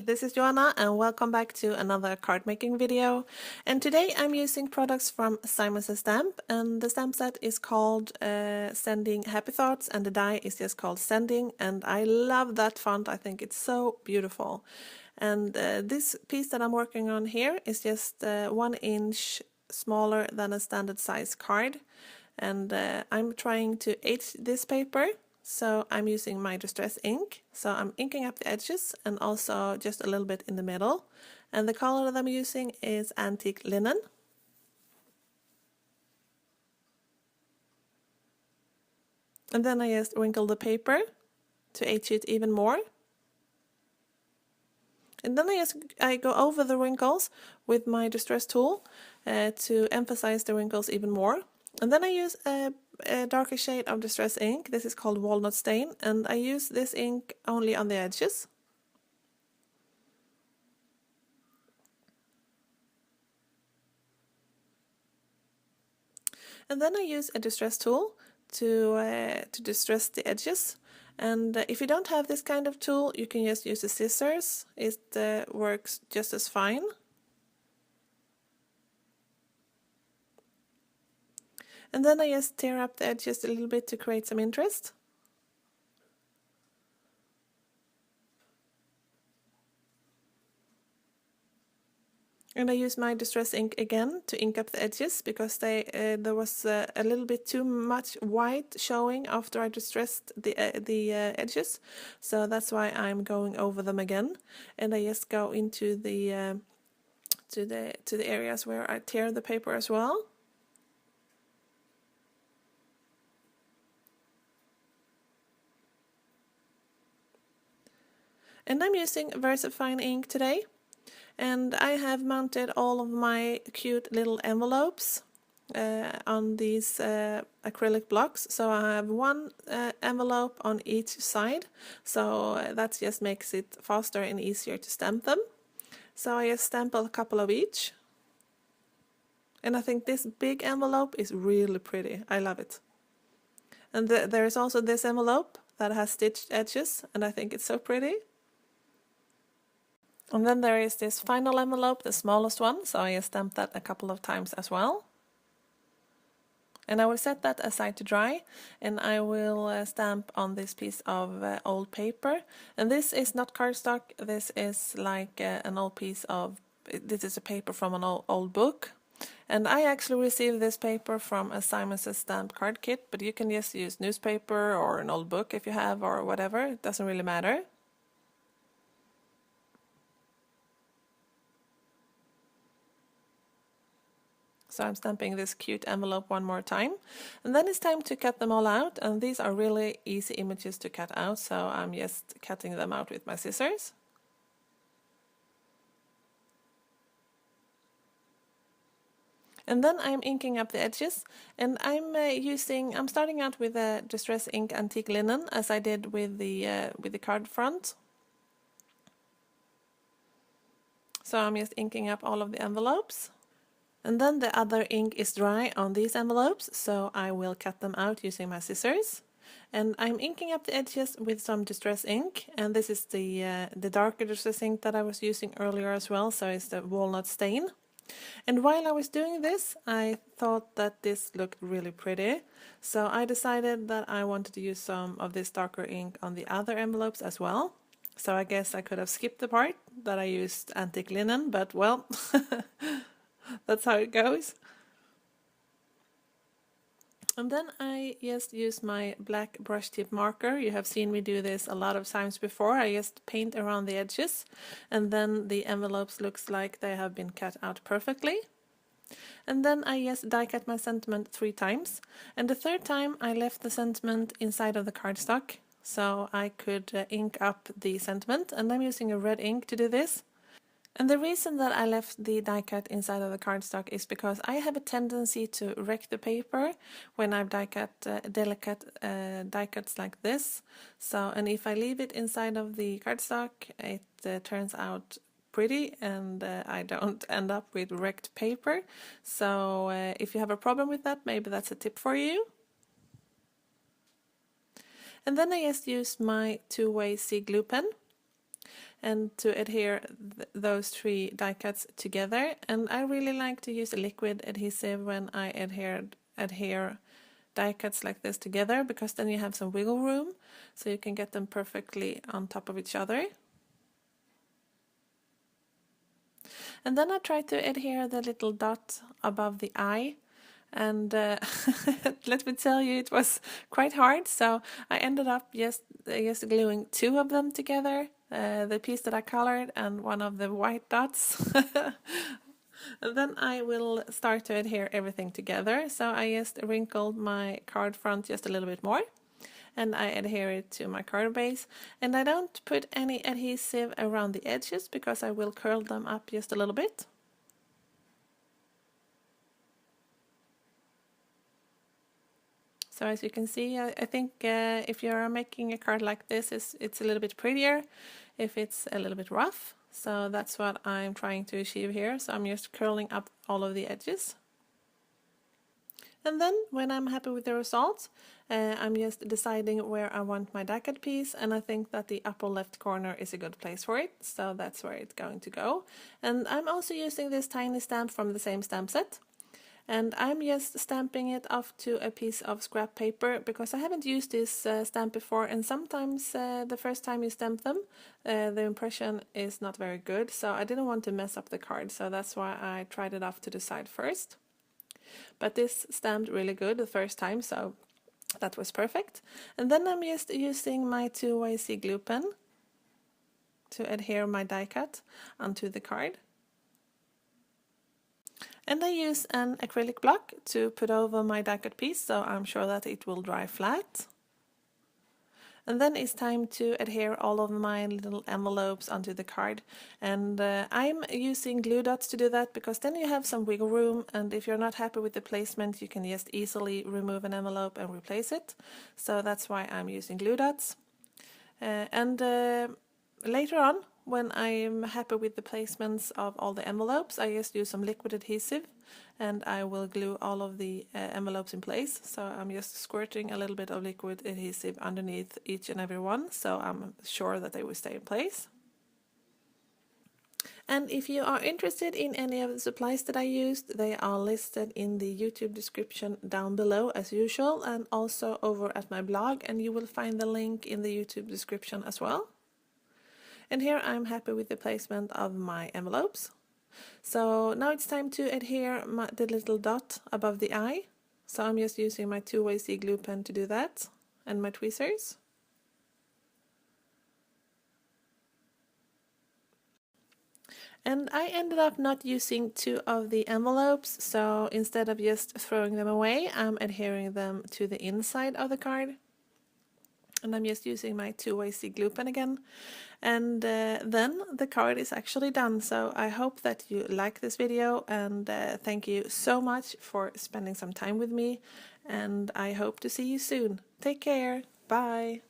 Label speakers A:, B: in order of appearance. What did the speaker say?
A: this is Joanna and welcome back to another card making video. And today I'm using products from Simon Says Stamp, and the stamp set is called Sending Happy Thoughts and the die is just called Sending, and I love that font. I think it's so beautiful. And this piece that I'm working on here is just 1 inch smaller than a standard size card, and I'm trying to age this paper. So I'm using my distress ink, so I'm inking up the edges and also just a little bit in the middle. And the color that I'm using is antique linen. And then I just wrinkle the paper to age it even more. And then I go over the wrinkles with my distress tool to emphasize the wrinkles even more. And then I use a darker shade of distress ink. This is called Walnut stain, and I use this ink only on the edges. And then I use a distress tool to distress the edges. And if you don't have this kind of tool, you can just use the scissors. It works just as fine. And then I just tear up the edges a little bit to create some interest. And I use my distress ink again to ink up the edges because there was a little bit too much white showing after I distressed the edges. So that's why I'm going over them again. And I just go into the to the areas where I tear the paper as well. And I'm using Versafine ink today, and I have mounted all of my cute little envelopes on these acrylic blocks. So I have one envelope on each side, so that just makes it faster and easier to stamp them. So I just stamp a couple of each. And I think this big envelope is really pretty. I love it. And there is also this envelope that has stitched edges, and I think it's so pretty. And then there is this final envelope, the smallest one, so I stamped that a couple of times as well. And I will set that aside to dry, and I will stamp on this piece of old paper. And this is not cardstock, this is like an old piece of, this is a paper from an old book. And I actually received this paper from a Simon Says Stamp card kit, but you can just use newspaper or an old book if you have, or whatever, it doesn't really matter. So I'm stamping this cute envelope one more time, and then it's time to cut them all out, and these are really easy images to cut out, so I'm just cutting them out with my scissors. And then I'm inking up the edges, and I'm starting out with a distress ink antique linen, as I did with the card front. So I'm just inking up all of the envelopes. And then the other ink is dry on these envelopes, so I will cut them out using my scissors. And I'm inking up the edges with some distress ink, and this is the darker distress ink that I was using earlier as well, so it's the Walnut stain. And while I was doing this, I thought that this looked really pretty, so I decided that I wanted to use some of this darker ink on the other envelopes as well. So I guess I could have skipped the part that I used antique linen, but well, that's how it goes. And then I just use my black brush tip marker. You have seen me do this a lot of times before. I just paint around the edges, and then the envelopes looks like they have been cut out perfectly. And then I just die cut my sentiment 3 times, and the 3rd time I left the sentiment inside of the cardstock so I could ink up the sentiment, and I'm using a red ink to do this. And the reason that I left the die cut inside of the cardstock is because I have a tendency to wreck the paper when I've die cut delicate die cuts like this. So, and if I leave it inside of the cardstock, it turns out pretty, and I don't end up with wrecked paper. So if you have a problem with that, maybe that's a tip for you. And then I just use my two-way C glue pen. and to adhere those 3 die cuts together. And I really like to use a liquid adhesive when I adhere die cuts like this together, because then you have some wiggle room, so you can get them perfectly on top of each other. And then I try to adhere the little dot above the eye, and let me tell you, it was quite hard, so I ended up just gluing 2 of them together, the piece that I colored and one of the white dots. And then I will start to adhere everything together, so I just wrinkled my card front just a little bit more, and I adhere it to my card base, and I don't put any adhesive around the edges because I will curl them up just a little bit. So as you can see, I think if you're making a card like this, it's a little bit prettier if it's a little bit rough. So that's what I'm trying to achieve here. So I'm just curling up all of the edges. And then when I'm happy with the result, I'm just deciding where I want my die cut piece, and I think that the upper left corner is a good place for it, so that's where it's going to go. And I'm also using this tiny stamp from the same stamp set. And I'm just stamping it off to a piece of scrap paper because I haven't used this stamp before, and sometimes the first time you stamp them the impression is not very good, so I didn't want to mess up the card, so that's why I tried it off to the side first. But this stamped really good the first time, so that was perfect. And then I'm just using my 2YC glue pen to adhere my die cut onto the card. And I use an acrylic block to put over my die cut piece, so I'm sure that it will dry flat. And then it's time to adhere all of my little envelopes onto the card. And I'm using Gluedots to do that, because then you have some wiggle room, and if you're not happy with the placement, you can just easily remove an envelope and replace it. So that's why I'm using Gluedots. Later on, when I'm happy with the placements of all the envelopes, I just use some liquid adhesive and I will glue all of the envelopes in place. So I'm just squirting a little bit of liquid adhesive underneath each and every one, so I'm sure that they will stay in place. And if you are interested in any of the supplies that I used, they are listed in the YouTube description down below as usual, and also over at my blog, and you will find the link in the YouTube description as well. And here I'm happy with the placement of my envelopes. So now it's time to adhere the little dot above the eye. So I'm just using my 2YC glue pen to do that, and my tweezers. And I ended up not using 2 of the envelopes, so instead of just throwing them away, I'm adhering them to the inside of the card. And I'm just using my 2YC glue pen again. And then the card is actually done. So I hope that you like this video, and thank you so much for spending some time with me. And I hope to see you soon. Take care. Bye.